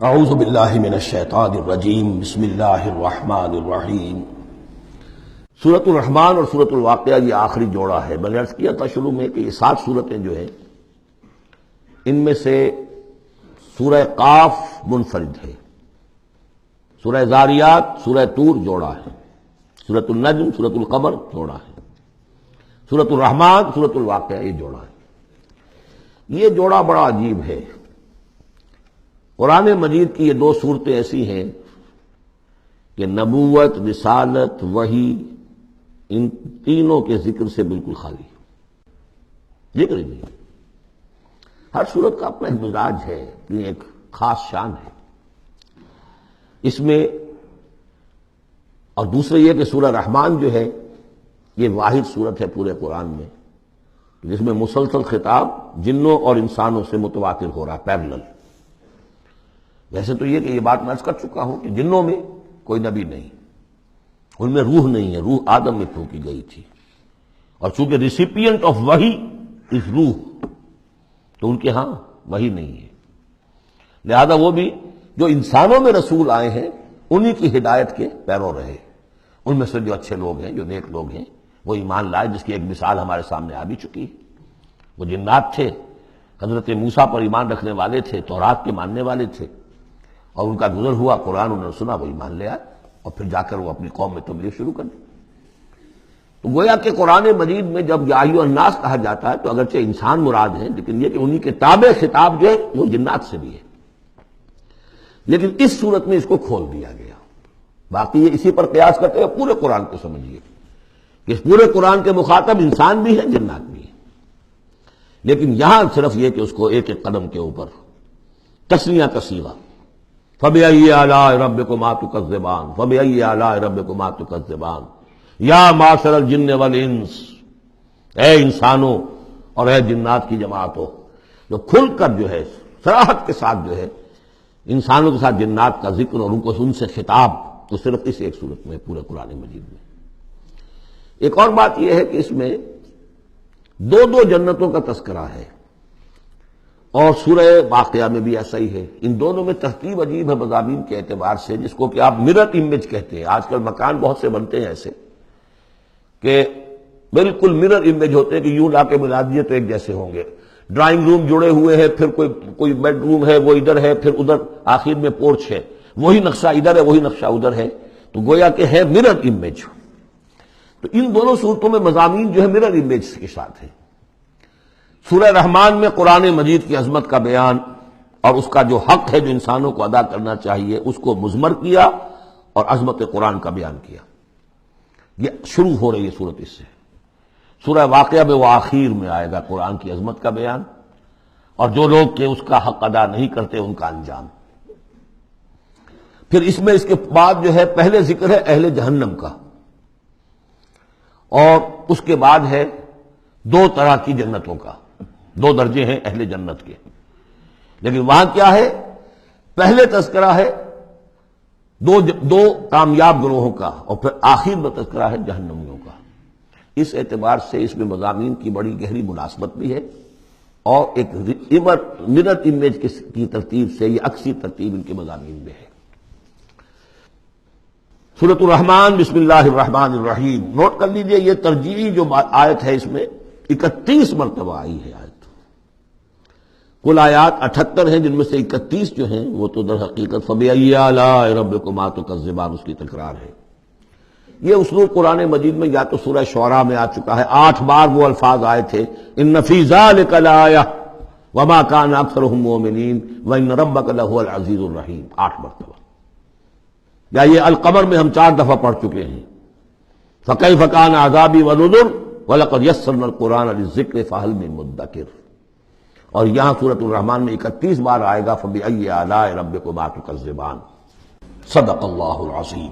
اعوذ باللہ من الشیطان الرجیم بسم اللہ الرحمن الرحیم۔ سورۃ الرحمن اور سورۃ الواقعہ یہ آخری جوڑا ہے۔ میں نے عرض کیا تھا شروع میں کہ یہ 7 صورتیں جو ہیں ان میں سے سورہ قاف منفرد ہے، سورہ ذاریات، سورہ طور جوڑا ہے، سورۃ النجم، سورۃ القمر جوڑا ہے، سورۃ الرحمن، سورۃ الواقعہ یہ جوڑا ہے۔ یہ جوڑا بڑا عجیب ہے۔ قرآن مجید کی یہ 2 صورتیں ایسی ہیں کہ نبوت، رسالت، وحی ان تینوں کے ذکر سے بالکل خالی ہے، ذکر ہی نہیں۔ ہر صورت کا اپنا ایک مزاج ہے، اپنی ایک خاص شان ہے اس میں۔ اور دوسرے یہ کہ سورہ رحمان جو ہے یہ واحد صورت ہے پورے قرآن میں جس میں مسلسل خطاب جنوں اور انسانوں سے متواتر ہو رہا ہے، پیرلل۔ ویسے تو یہ کہ یہ بات میں عرض کر چکا ہوں کہ جنوں میں کوئی نبی نہیں، ان میں روح نہیں ہے، روح آدم میں پھونکی گئی تھی، اور چونکہ ریسیپینٹ آف وحی از روح تو ان کے ہاں وحی نہیں ہے، لہذا وہ بھی جو انسانوں میں رسول آئے ہیں انہی کی ہدایت کے پیرو رہے۔ ان میں سے جو اچھے لوگ ہیں، جو نیک لوگ ہیں، وہ ایمان لائے، جس کی ایک مثال ہمارے سامنے آ بھی چکی ہے۔ وہ جنات تھے، حضرت موسیٰ پر ایمان رکھنے والے تھے، تورات کے ماننے والے تھے، اور ان کا گزر ہوا، قرآن انہوں نے سنا، وہ ایمان لے آئے، اور پھر جا کر وہ اپنی قوم میں تبلیغ شروع کر دی۔ تو گویا کہ قرآن مجید میں جب یا ایھا الناس کہا جاتا ہے تو اگرچہ انسان مراد ہیں، لیکن یہ کہ انہی کے تابع خطاب جو ہے وہ جنات سے بھی ہے، لیکن اس صورت میں اس کو کھول دیا گیا۔ باقی یہ اسی پر قیاس کرتے ہوئے پورے قرآن کو سمجھیے کہ اس پورے قرآن کے مخاطب انسان بھی ہیں، جنات بھی ہیں، لیکن یہاں صرف یہ کہ اس کو ایک ایک قدم کے اوپر تسنیہ کا صیغہ، فَبِأَيِّ آلَاءِ رَبِّكُمَا تُكَذِّبَانِ فَبِأَيِّ آلَاءِ رَبِّكُمَا تُكَذِّبَانِ یا معاشر الجن والانس، اے انسانوں اور اے جنات کی جماعتوں، جو کھل کر جو ہے صراحت کے ساتھ جو ہے انسانوں کے ساتھ جنات کا ذکر اور ان سے خطاب، تو صرف اس ایک صورت میں پورے قرآن مجید میں۔ ایک اور بات یہ ہے کہ اس میں 2 جنتوں کا تذکرہ ہے، اور سورہ واقعہ میں بھی ایسا ہی ہے۔ ان دونوں میں ترتیب عجیب ہے مضامین کے اعتبار سے، جس کو کہ آپ مرر امیج کہتے ہیں۔ آج کل مکان بہت سے بنتے ہیں ایسے کہ بالکل مرر امیج ہوتے ہیں کہ یوں لا کے ملا دیے تو ایک جیسے ہوں گے۔ ڈرائنگ روم جڑے ہوئے ہیں، پھر کوئی بیڈ روم ہے وہ ادھر ہے، پھر ادھر آخر میں پورچ ہے، وہی نقشہ ادھر ہے، وہی نقشہ ادھر ہے، تو گویا کہ ہے مرر امیج۔ تو ان دونوں صورتوں میں مضامین جو ہے مرر امیج کے ساتھ ہے۔ سورہ رحمان میں قرآن مجید کی عظمت کا بیان اور اس کا جو حق ہے جو انسانوں کو ادا کرنا چاہیے اس کو مضمر کیا، اور عظمت قرآن کا بیان کیا۔ یہ شروع ہو رہی ہے صورت اس سے۔ سورہ واقعہ میں وہ آخر میں آئے گا قرآن کی عظمت کا بیان، اور جو لوگ کہ اس کا حق ادا نہیں کرتے ان کا انجام۔ پھر اس میں اس کے بعد جو ہے پہلے ذکر ہے اہل جہنم کا، اور اس کے بعد ہے 2 طرح کی جنتوں کا، 2 درجے ہیں اہل جنت کے، لیکن وہاں کیا ہے؟ پہلے تذکرہ ہے دو کامیاب گروہوں کا، اور پھر آخر میں تذکرہ ہے جہنمیوں کا۔ اس اعتبار سے اس میں مضامین کی بڑی گہری مناسبت بھی ہے، اور ایک مرر امیج کی ترتیب سے یہ عکسی ترتیب ان کے مضامین میں ہے۔ سورۃ الرحمن بسم اللہ الرحمن الرحیم، نوٹ کر لیجئے یہ ترجیحی جو آیت ہے اس میں 31 مرتبہ آئی ہے آیت۔ کل آیات 78 ہیں، جن میں سے 31 جو ہیں وہ تو در حقیقت فَبِأَيِّ آلَاءِ رَبِّكُمَا تُكَذِّبَانِ اس کی تکرار ہے۔ یہ اسلوب قرآن مجید میں یا تو سورہ شعراء میں آ چکا ہے، 8 بار وہ الفاظ آئے تھے، إِنَّ فِي ذَلِكَ لَآيَةً وَمَا كَانَ أَكْثَرُهُم مُؤْمِنِينَ وَإِنَّ رَبَّكَ لَهُوَ الْعَزِيزُ الرَّحِيمُ 8 مرتبہ۔ یا یہ القمر میں ہم 4 دفعہ پڑھ چکے ہیں، فَكَيْفَ كَانَ عَذَابِي وَنُذُرِ وَلَقَدْ يَسَّرْنَا الْقُرْآنَ لِلذِّكْرِ فَهَلْ مِن مُدَّكِرٍ۔ اور یہاں سورۃ الرحمن میں 31 بار آئے گا فَبِأَيِّ آلَاءِ رَبِّكُمَا تُكَذِّبَانِ۔ صدق اللہ العظیم۔